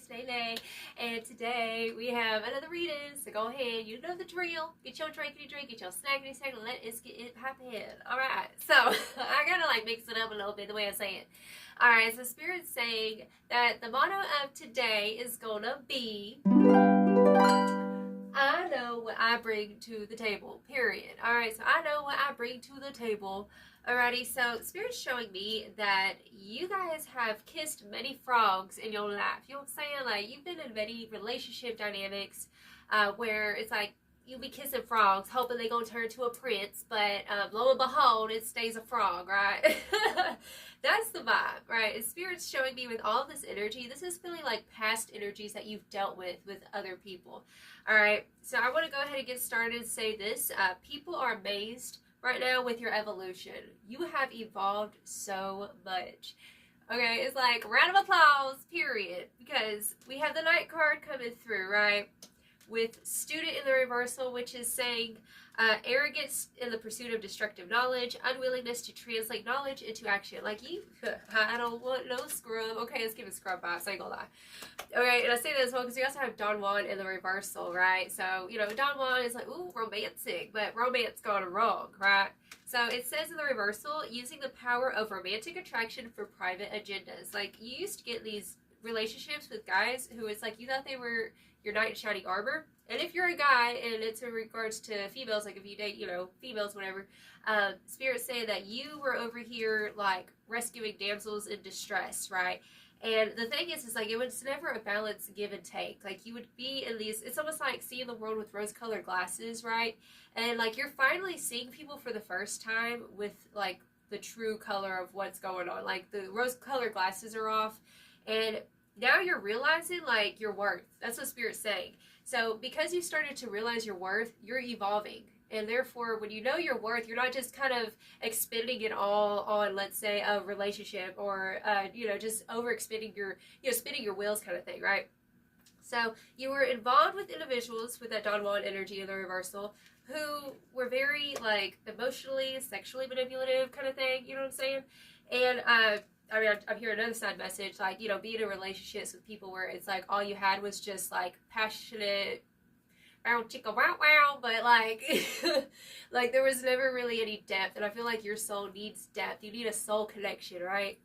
it's Lele, and today we have another reading, so go ahead, you know the drill, get your drinkity drink, get your snackity snack, and let us get it poppin'. Alright, so, I gotta like mix it up a little bit the way I say it. Alright, so Spirit's saying that the motto of today is gonna be, I know what I bring to the table, period. Alright, so I know what I bring to the table. Alrighty, so Spirit's showing me that you guys have kissed many frogs in your life. You know what I'm saying? Like, you've been in many relationship dynamics where it's like, you'll be kissing frogs, hoping they're going to turn to a prince, but lo and behold, it stays a frog, right? That's the vibe, right? And Spirit's showing me with all this energy, this is feeling like past energies that you've dealt with other people. Alright, so I want to go ahead and get started and say this. People are amazed right now with your evolution. You have evolved so much. Okay, it's like round of applause, period. Because we have the Knight card coming through, right? With Student in the reversal, which is saying arrogance in the pursuit of destructive knowledge, unwillingness to translate knowledge into action. Like, you, I don't want no scrub. Okay, let's give it scrub vibes, I ain't gonna lie. Okay, and I say that as well because we also have Don Juan in the reversal, right? So, you know, Don Juan is like, ooh, romantic, but romance gone wrong, right? So it says in the reversal, using the power of romantic attraction for private agendas. Like, you used to get these relationships with guys who it's like you thought they were your knight in shining armor. And if you're a guy, and it's in regards to females, like if you date, you know, females, whatever, Spirit's saying that you were over here, like, rescuing damsels in distress, right? And the thing is like, it was never a balanced give and take. Like, you would be in these, it's almost like seeing the world with rose-colored glasses, right? And, like, you're finally seeing people for the first time with, like, the true color of what's going on. Like, the rose-colored glasses are off, and now you're realizing, like, your worth. That's what Spirit's saying. So, because you started to realize your worth, you're evolving. And therefore, when you know your worth, you're not just kind of expending it all on, let's say, a relationship or, you know, just overexpending your, you know, spinning your wheels kind of thing, right? So, you were involved with individuals with that Don Juan energy in the reversal who were very, like, emotionally, sexually manipulative kind of thing, you know what I'm saying? And, I mean, I'm hearing another side message, like, you know, being in relationships with people where it's like all you had was just, like, passionate, wow, chicka, wow, wow, but, like, like, there was never really any depth, and I feel like your soul needs depth. You need a soul connection, right?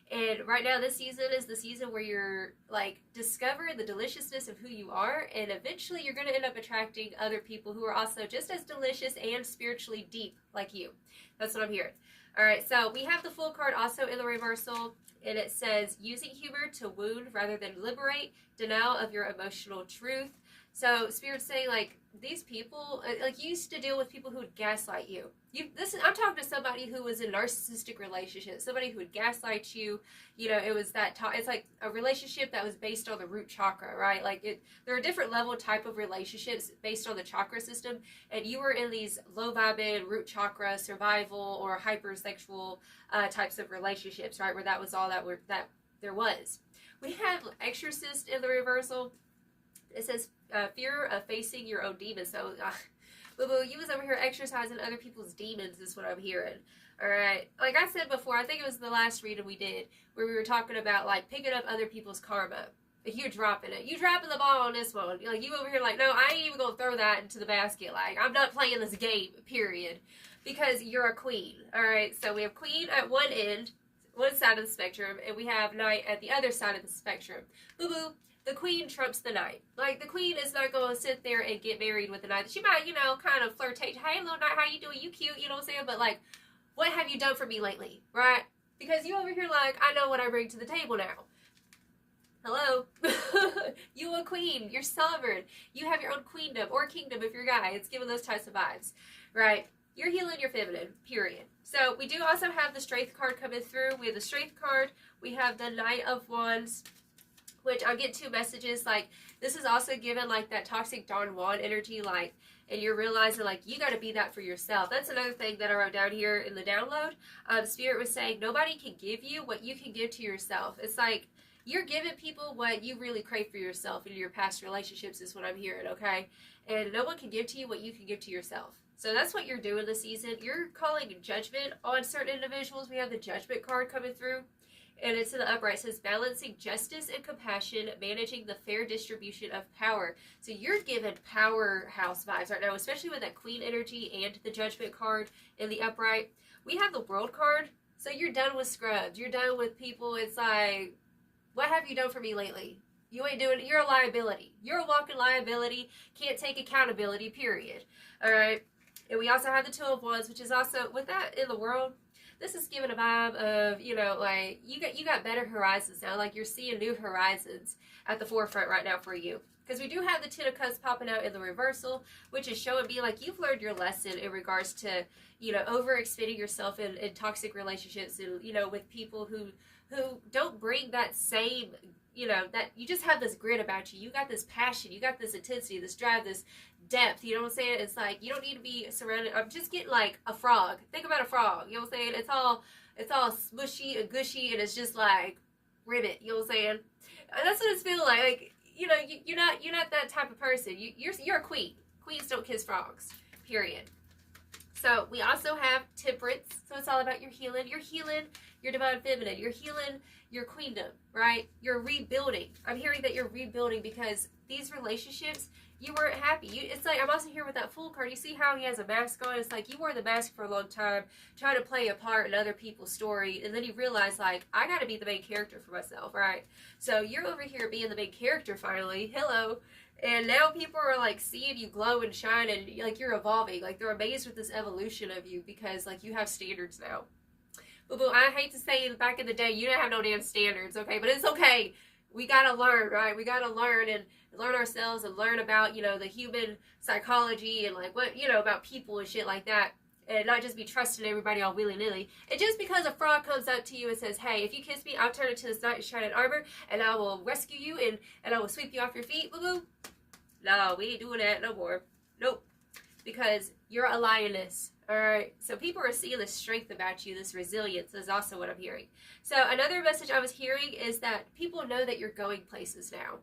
And right now, this season is the season where you're, like, discovering the deliciousness of who you are, and eventually you're going to end up attracting other people who are also just as delicious and spiritually deep like you. That's what I'm hearing. Alright, so we have the Fool card also in the reversal, and it says, using humor to wound rather than liberate, denial of your emotional truth. So, Spirit's saying, like, these people, like, you used to deal with people who would gaslight you. I'm talking to somebody who was in narcissistic relationships, somebody who would gaslight you. You know, it was that, it's like a relationship that was based on the root chakra, right? Like, there are different level type of relationships based on the chakra system, and you were in these low-vibing root chakra, survival, or hypersexual types of relationships, right? Where that was all that there was. We have Exorcist in the reversal. It says, fear of facing your own demons. So, boo-boo, you was over here exercising other people's demons is what I'm hearing. Alright, like I said before, I think it was the last reading we did, where we were talking about, like, picking up other people's karma. You're dropping it. You dropping the ball on this one. Like, you over here like, no, I ain't even gonna throw that into the basket. Like, I'm not playing this game, period. Because you're a queen. Alright, so we have queen at one end, one side of the spectrum, and we have knight at the other side of the spectrum. Boo-boo. The queen trumps the knight. Like, the queen is not going to sit there and get married with the knight. She might, you know, kind of flirtate. Hey, little knight, how you doing? You cute, you know what I'm saying? But, like, what have you done for me lately, right? Because you over here like, I know what I bring to the table now. Hello? You a queen. You're sovereign. You have your own queendom or kingdom if you're a guy. It's giving those types of vibes, right? You're healing your feminine, period. So, we do also have the Strength card coming through. We have the Strength card. We have the Knight of Wands, which I'll get two messages, like, this is also given, like, that toxic Don Juan energy, like, and you're realizing, like, you got to be that for yourself. That's another thing that I wrote down here in the download. Spirit was saying, nobody can give you what you can give to yourself. It's like, you're giving people what you really crave for yourself in your past relationships is what I'm hearing, okay? And no one can give to you what you can give to yourself. So that's what you're doing this season. You're calling judgment on certain individuals. We have the Judgment card coming through. And it's in the upright. It says balancing justice and compassion, managing the fair distribution of power. So you're given powerhouse vibes right now, especially with that queen energy and the judgment card in the upright. We have the world card. So you're done with scrubs. You're done with people. It's like, what have you done for me lately? You ain't doing it. You're a liability. You're a walking liability. Can't take accountability, period. All right. And we also have the Two of Wands, which is also, with that in the world, this is giving a vibe of, you know, like, you got better horizons now. Like, you're seeing new horizons at the forefront right now for you. Because we do have the Ten of Cups popping out in the reversal, which is showing me, like, you've learned your lesson in regards to, you know, overextending yourself in toxic relationships and, you know, with people who don't bring that same, you know, that you just have this grit about you. You got this passion. You got this intensity, this drive, this depth. You know what I'm saying? It's like, you don't need to be surrounded. I'm just getting like a frog. Think about a frog. You know what I'm saying? It's all smushy and gushy, and it's just like ribbit. You know what I'm saying? That's what it's feeling like. Like, you know, you're not that type of person. You're a queen. Queens don't kiss frogs. Period. So we also have temperance. So it's all about your healing. You're healing your divine feminine. You're healing your queendom, right? You're rebuilding. I'm hearing that you're rebuilding because these relationships, you weren't happy. It's like, I'm also here with that Fool card. You see how he has a mask on? It's like you wore the mask for a long time, trying to play a part in other people's story, and then you realize, like, I got to be the main character for myself, right? So you're over here being the main character finally. Hello. And now people are, like, seeing you glow and shine, and, like, you're evolving. Like, they're amazed with this evolution of you because, like, you have standards now. Boo-boo, I hate to say back in the day, you didn't have no damn standards, okay? But it's okay. We got to learn, right? We got to learn and learn ourselves and learn about, you know, the human psychology and, like, what, you know, about people and shit like that. And not just be trusting everybody all willy-nilly. And just because a frog comes up to you and says, hey, if you kiss me, I'll turn into this knight in shining armor, and I will rescue you, and I will sweep you off your feet, boo-boo. No, we ain't doing that no more. Nope. Because you're a lioness. Alright, so people are seeing this strength about you, this resilience is also what I'm hearing. So another message I was hearing is that people know that you're going places now.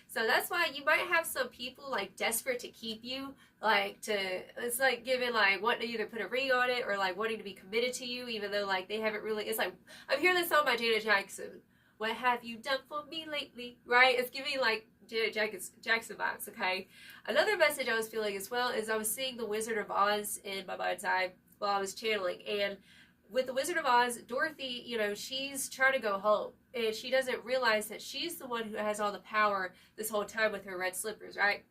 So that's why you might have some people like desperate to keep you, like it's like giving like wanting to either put a ring on it or like wanting to be committed to you, even though like they haven't really, it's like, I'm hearing this song by Janet Jackson. What have you done for me lately? Right? It's giving like Janet Jackson vibes, okay? Another message I was feeling as well is I was seeing the Wizard of Oz in my mind's eye while I was channeling. And with the Wizard of Oz, Dorothy, you know, she's trying to go home. And she doesn't realize that she's the one who has all the power this whole time with her red slippers, right?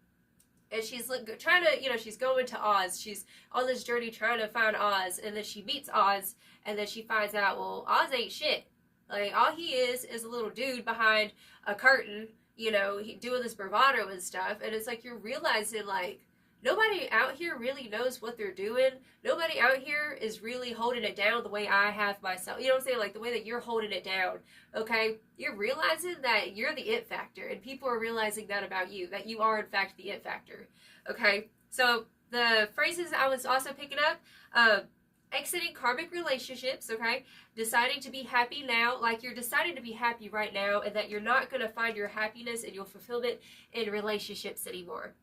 And she's trying to, you know, she's going to Oz. She's on this journey trying to find Oz. And then she meets Oz. And then she finds out, well, Oz ain't shit. Like, all he is a little dude behind a curtain, you know, doing this bravado and stuff. And it's like you're realizing, like, nobody out here really knows what they're doing. Nobody out here is really holding it down the way I have myself. You know what I'm saying? Like, the way that you're holding it down, okay? You're realizing that you're the it factor. And people are realizing that about you, that you are, in fact, the it factor, okay? So, the phrases I was also picking up, exiting karmic relationships, okay? Deciding to be happy now, like you're deciding to be happy right now, and that you're not going to find your happiness and your fulfillment in relationships anymore.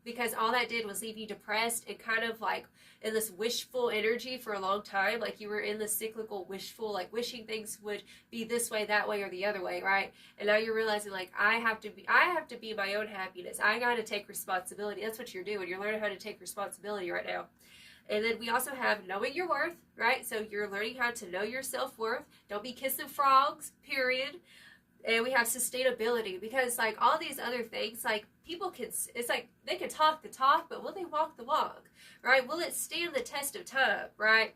Because all that did was leave you depressed and kind of like in this wishful energy for a long time. Like you were in this cyclical wishful, like wishing things would be this way, that way, or the other way, right? And now you're realizing, like, I have to be my own happiness. I got to take responsibility. That's what you're doing. You're learning how to take responsibility right now. And then we also have knowing your worth, right? So you're learning how to know your self-worth. Don't be kissing frogs, period. And we have sustainability, because like all these other things, like people can, it's like they can talk the talk, but will they walk the walk, right? Will it stand the test of time, right?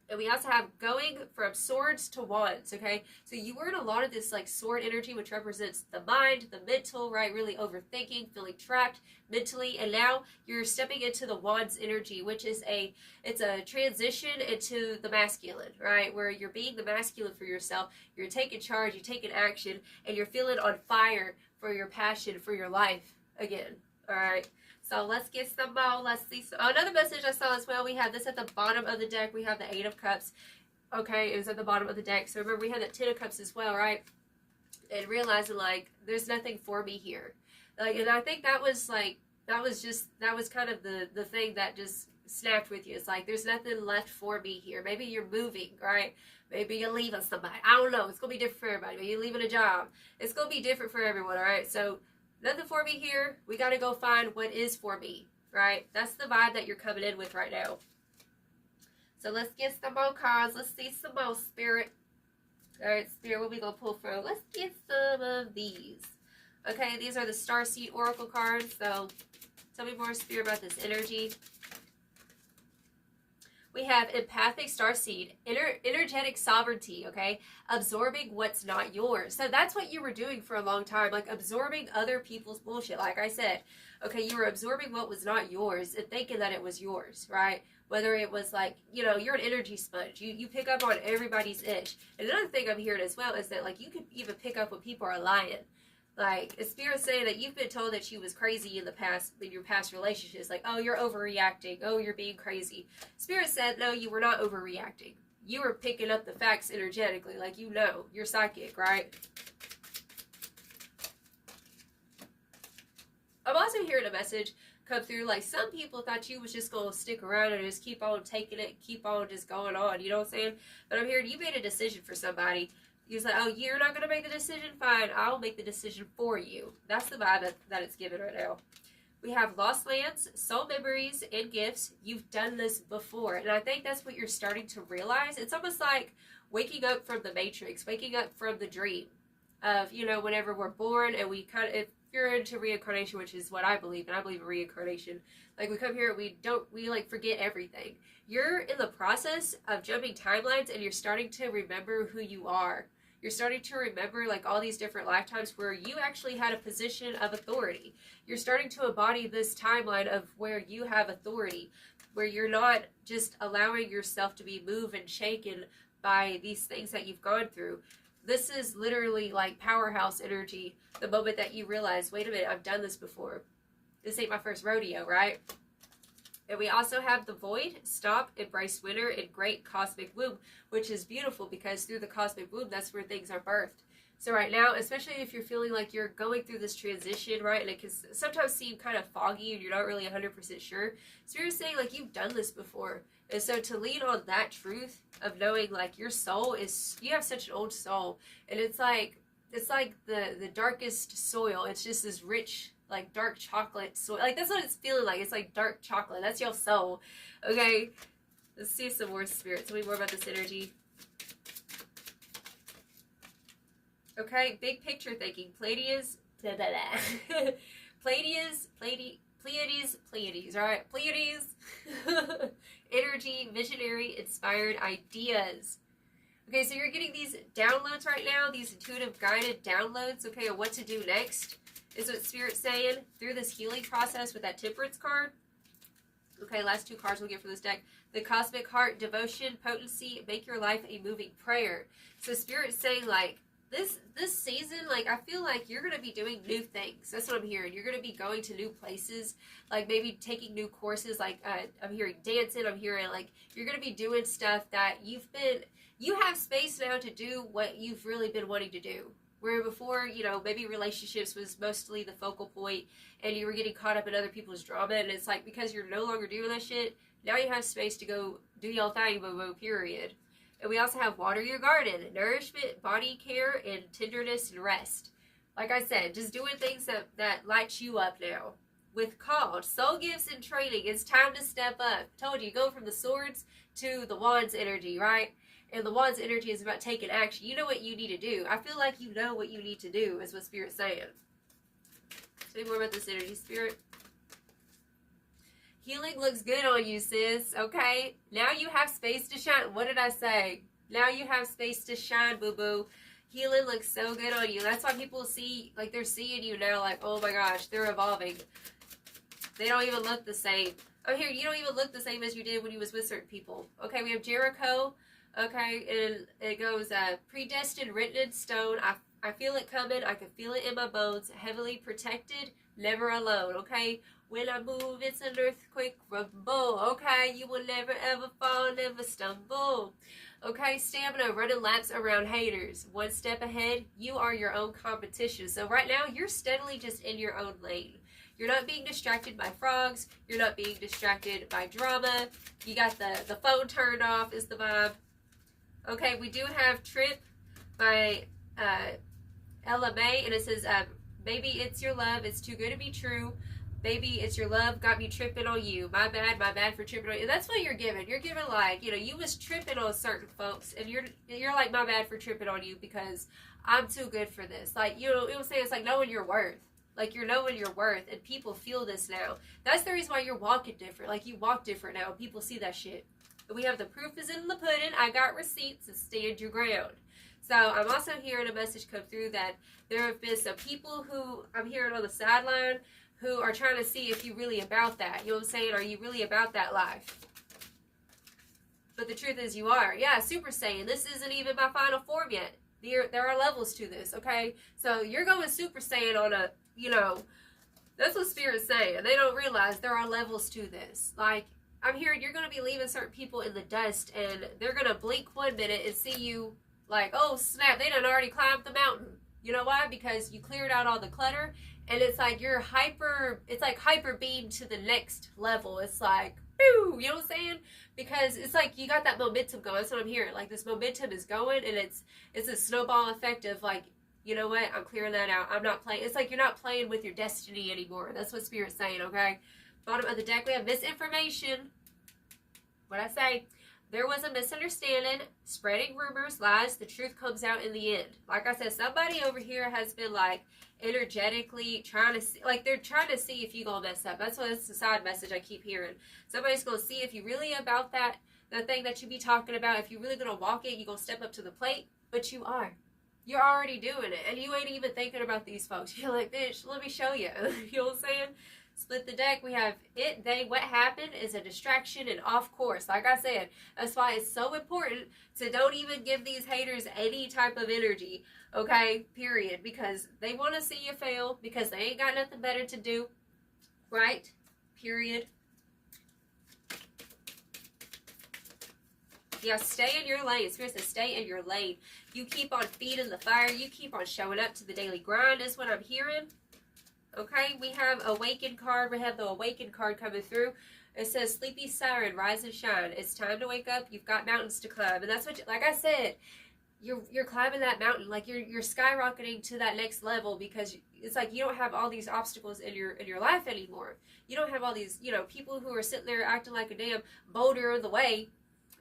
And we also have going from swords to wands, okay? So you were in a lot of this like sword energy, which represents the mind, the mental, right? Really overthinking, feeling trapped mentally. And now you're stepping into the wands energy, which is it's a transition into the masculine, right? Where you're being the masculine for yourself. You're taking charge, you're taking action, and you're feeling on fire for your passion, for your life again, all right? So let's get some more. Let's see. Another message I saw as well. We have this at the bottom of the deck. We have the Eight of Cups. Okay, it was at the bottom of the deck. So remember, we had that Ten of Cups as well, right? And realizing, like, there's nothing for me here. Like, and I think that was, like, that was kind of the thing that just snapped with you. It's like there's nothing left for me here. Maybe you're moving, right? Maybe you're leaving somebody. I don't know. It's going to be different for everybody. Maybe you're leaving a job. It's going to be different for everyone, all right? So nothing for me here. We got to go find what is for me, right? That's the vibe that you're coming in with right now. So let's get some more cards. Let's see some more, Spirit. All right, Spirit, what we going to pull from? Let's get some of these. Okay, these are the Starseed Oracle cards. So tell me more, Spirit, about this energy. We have Empathic Starseed, energetic sovereignty, okay? Absorbing what's not yours. So that's what you were doing for a long time, like absorbing other people's bullshit. Like I said, okay, you were absorbing what was not yours and thinking that it was yours, right? Whether it was like, you know, you're an energy sponge. You pick up on everybody's itch. And another thing I'm hearing as well is that, like, you can even pick up when people are lying. Like, Spirit's saying that you've been told that she was crazy in the past, in your past relationships. Like, oh, you're overreacting. Oh, you're being crazy. Spirit said, no, you were not overreacting. You were picking up the facts energetically. Like, you know, you're psychic, right? I'm also hearing a message come through. Like, some people thought you was just going to stick around and just keep on taking it, keep on just going on. You know what I'm saying? But I'm hearing you made a decision for somebody. He's like, oh, you're not going to make the decision? Fine, I'll make the decision for you. That's the vibe that it's given right now. We have lost lands, soul memories, and gifts. You've done this before. And I think that's what you're starting to realize. It's almost like waking up from the Matrix, waking up from the dream of, you know, whenever we're born and we kind of, if you're into reincarnation, which is what I believe, and I believe in reincarnation, like we come here, we like forget everything. You're in the process of jumping timelines and you're starting to remember who you are. You're starting to remember like all these different lifetimes where you actually had a position of authority. You're starting to embody this timeline of where you have authority, where you're not just allowing yourself to be moved and shaken by these things that you've gone through. This is literally like powerhouse energy. The moment that you realize, wait a minute, I've done this before. This ain't my first rodeo, right? And we also have the void, stop, embrace winter, and great cosmic womb, which is beautiful because through the cosmic womb, that's where things are birthed. So right now, especially if you're feeling like you're going through this transition, right, and it can sometimes seem kind of foggy and you're not really 100% sure, Spirit's saying like you've done this before. And so to lean on that truth of knowing like your soul is, you have such an old soul, and it's like the darkest soil. It's just this rich, like dark chocolate soil. Like that's what it's feeling like. It's like dark chocolate. That's your soul. Okay, let's see some more, Spirit. Tell me more about this energy. Okay, big picture thinking. Pleiades, Pleiades, all right? Pleiades, energy, visionary, inspired ideas. Okay, so you're getting these downloads right now, these intuitive guided downloads, okay, of what to do next, is what Spirit's saying through this healing process with that Temperance card. Okay, last two cards we'll get for this deck. The Cosmic Heart, devotion, potency, make your life a moving prayer. So Spirit's saying, like, this season, like, I feel like you're going to be doing new things. That's what I'm hearing. You're going to be going to new places, like maybe taking new courses. Like, I'm hearing dancing. I'm hearing, like, you're going to be doing stuff that you have space now to do what you've really been wanting to do. Where before, you know, maybe relationships was mostly the focal point and you were getting caught up in other people's drama. And it's like, because you're no longer doing that shit, now you have space to go do your thing, boo-boo, period. And we also have water your garden, nourishment, body care, and tenderness and rest. Like I said, just doing things that light you up now. With called soul gifts and training, it's time to step up. Told you, go from the swords to the wands energy, right? And the wands energy is about taking action. You know what you need to do. I feel like you know what you need to do, is what Spirit's saying. Tell me more about this energy, Spirit. Healing looks good on you, sis. Okay? Now you have space to shine. What did I say? Now you have space to shine, boo-boo. Healing looks so good on you. That's why people see, like, they're seeing you now like, oh my gosh, they're evolving. They don't even look the same. Oh, here, you don't even look the same as you did when you was with certain people. Okay, we have Jericho. Okay, and it goes, predestined, written in stone. I feel it coming. I can feel it in my bones. Heavily protected, never alone. Okay, When I move, it's an earthquake rumble. Okay, you will never ever fall, never stumble. Okay, stamina, running laps around haters. One step ahead, you are your own competition. So right now, you're steadily just in your own lane. You're not being distracted by frogs. You're not being distracted by drama. You got the phone turned off is the vibe. Okay, we do have Trip by Ella May, and it says, maybe it's your love, it's too good to be true. Baby, it's your love, got me tripping on you. My bad for tripping on you. That's what you're giving. You're giving like, you know, you was tripping on certain folks, and you're like, my bad for tripping on you because I'm too good for this. Like, you know, it was saying it's like knowing your worth. Like, you're knowing your worth, and people feel this now. That's the reason why you're walking different. Like, you walk different now. People see that shit. We have the proof is in the pudding. I got receipts, and stand your ground. So I'm also hearing a message come through that there have been some people who I'm hearing on the sideline who are trying to see if you're really about that. You know what I'm saying? Are you really about that life? But the truth is you are. Yeah, Super Saiyan. This isn't even my final form yet. There are levels to this, okay? So you're going Super Saiyan on a, you know, that's what Spirit's saying. They don't realize there are levels to this. Like, I'm hearing you're going to be leaving certain people in the dust, and they're going to blink 1 minute and see you like, oh, snap, they done already climbed the mountain. You know why? Because you cleared out all the clutter, and it's like you're hyper beamed to the next level. It's like, boo, you know what I'm saying? Because it's like you got that momentum going. That's what I'm hearing. Like, this momentum is going, and it's a snowball effect of like, you know what? I'm clearing that out. I'm not playing. It's like you're not playing with your destiny anymore. That's what Spirit's saying, okay? Bottom of the deck, we have misinformation. What'd I say? There was a misunderstanding, spreading rumors, lies. The truth comes out in the end. Like I said, somebody over here has been like energetically trying to see, like they're trying to see if you gonna mess up. That's the side message I keep hearing. Somebody's gonna see if you really about that thing that you be talking about. If you really gonna walk it, you gonna step up to the plate. But you are. You're already doing it, and you ain't even thinking about these folks. You're like, bitch, let me show you. You know what I'm saying? Split the deck. We have it, they, what happened is a distraction and off course. Like I said, that's why it's so important to don't even give these haters any type of energy, okay, period, because they want to see you fail because they ain't got nothing better to do, right, period. Yeah, stay in your lane. Spirit says stay in your lane. You keep on feeding the fire. You keep on showing up to the daily grind is what I'm hearing. Okay, we have Awaken card. We have the Awaken card coming through. It says, Sleepy Siren, rise and shine. It's time to wake up. You've got mountains to climb. And that's what, like I said, you're climbing that mountain. Like, you're skyrocketing to that next level because it's like you don't have all these obstacles in your life anymore. You don't have all these, you know, people who are sitting there acting like a damn boulder in the way.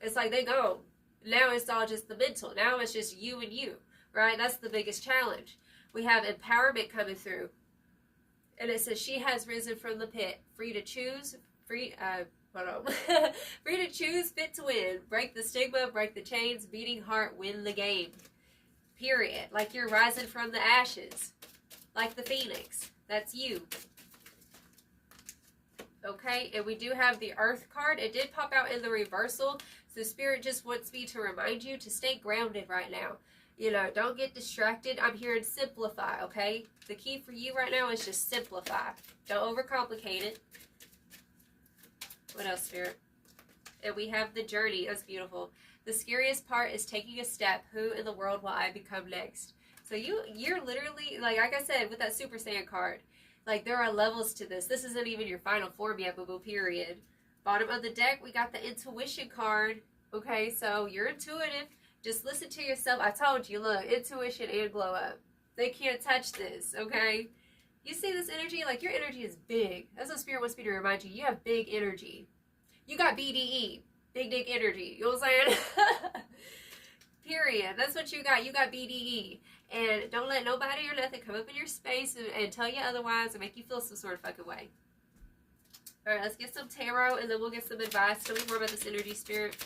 It's like they go. Now it's all just the mental. Now it's just you and you, right? That's the biggest challenge. We have empowerment coming through. And it says, she has risen from the pit, free to choose, free to choose, fit to win, break the stigma, break the chains, beating heart, win the game. Period. Like you're rising from the ashes, like the phoenix. That's you. Okay, and we do have the Earth card. It did pop out in the reversal, so Spirit just wants me to remind you to stay grounded right now. You know, don't get distracted. I'm hearing simplify, okay? The key for you right now is just simplify. Don't overcomplicate it. What else, Spirit? And we have the journey. That's beautiful. The scariest part is taking a step. Who in the world will I become next? So you're literally, like I said, with that Super Saiyan card, like there are levels to this. This isn't even your final form yet, boo-boo, period. Bottom of the deck, we got the intuition card. Okay, so you're intuitive. Just listen to yourself. I told you, look, intuition and glow up. They can't touch this, okay? You see this energy? Like, your energy is big. That's what Spirit wants me to remind you. You have big energy. You got BDE, big dick energy. You know what I'm saying? Period. That's what you got. You got BDE. And don't let nobody or nothing come up in your space and tell you otherwise and make you feel some sort of fucking way. All right, let's get some tarot, and then we'll get some advice. Tell me more about this energy, Spirit.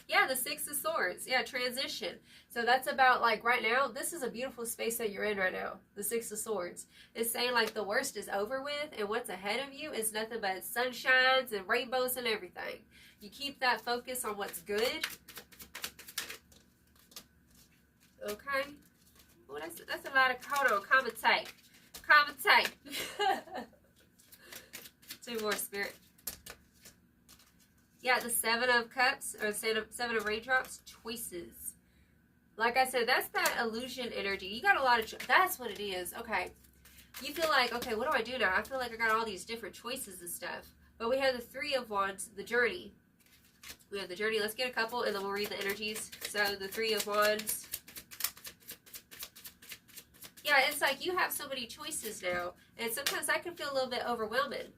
Yeah, the Six of Swords. Yeah, transition. So that's about, like, right now, this is a beautiful space that you're in right now. The Six of Swords. It's saying, like, the worst is over with, and what's ahead of you is nothing but sunshines and rainbows and everything. You keep that focus on what's good. Okay. Well, that's a lot of, hold on, commentate. Commentate. Two more, Spirit. Yeah, the Seven of Cups, or the Seven of Raindrops, choices. Like I said, that's that illusion energy. You got a lot of, that's what it is. Okay. You feel like, okay, what do I do now? I feel like I got all these different choices and stuff. But we have the Three of Wands, the journey. We have the journey. Let's get a couple, and then we'll read the energies. So, the Three of Wands. Yeah, it's like you have so many choices now. And sometimes that can feel a little bit overwhelming.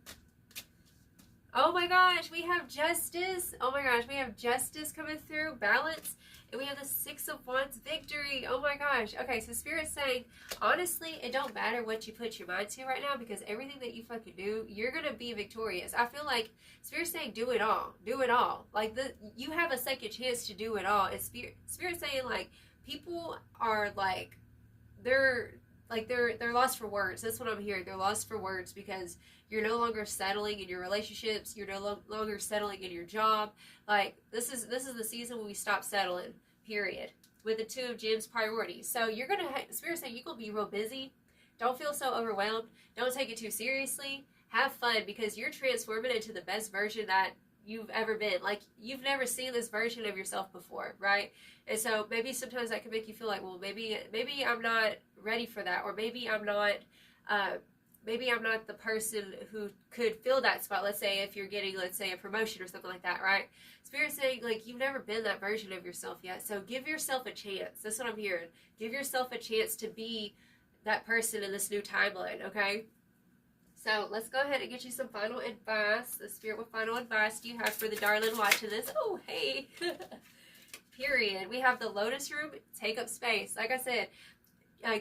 Oh my gosh, we have justice. Oh my gosh, we have justice coming through, balance. And we have the Six of Wands, victory. Oh my gosh. Okay, so Spirit's saying, honestly, it don't matter what you put your mind to right now, because everything that you fucking do, you're going to be victorious. I feel like Spirit's saying, do it all. Do it all. Like, you have a second chance to do it all. And Spirit's saying, like, people are like, they're lost for words. That's what I'm hearing. They're lost for words because you're no longer settling in your relationships. You're no longer settling in your job. Like, this is the season when we stop settling, period. With the Two of Gems, priorities. So you're going to, Spirit saying, you're going to be real busy. Don't feel so overwhelmed. Don't take it too seriously. Have fun, because you're transforming into the best version that you've ever been. Like, you've never seen this version of yourself before, right? And so maybe sometimes that can make you feel like, well, maybe I'm not ready for that, or maybe I'm not the person who could fill that spot. Let's say if you're getting, let's say, a promotion or something like that, right? Spirit's saying, like, you've never been that version of yourself yet, so give yourself a chance. That's what I'm hearing. Give yourself a chance to be that person in this new timeline, okay? So let's go ahead and get you some final advice. The Spirit, what final advice do you have for the darling watching this? Oh, hey. Period. We have the Lotus Room, take up space. Like I said,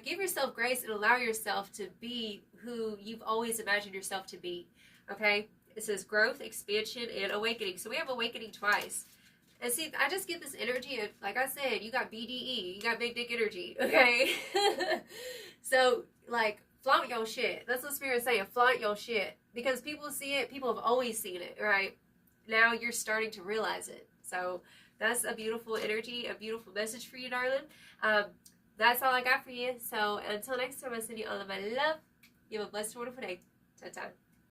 give yourself grace and allow yourself to be who you've always imagined yourself to be. Okay? It says growth, expansion, and awakening. So we have awakening twice. And see, I just get this energy of, like I said, you got BDE. You got big dick energy. Okay? So, like, flaunt your shit. That's what Spirit's saying. Flaunt your shit. Because people see it. People have always seen it, right? Now you're starting to realize it. So that's a beautiful energy, a beautiful message for you, darling. That's all I got for you. So until next time, I send you all of my love. You have a blessed, wonderful day. Ta-ta.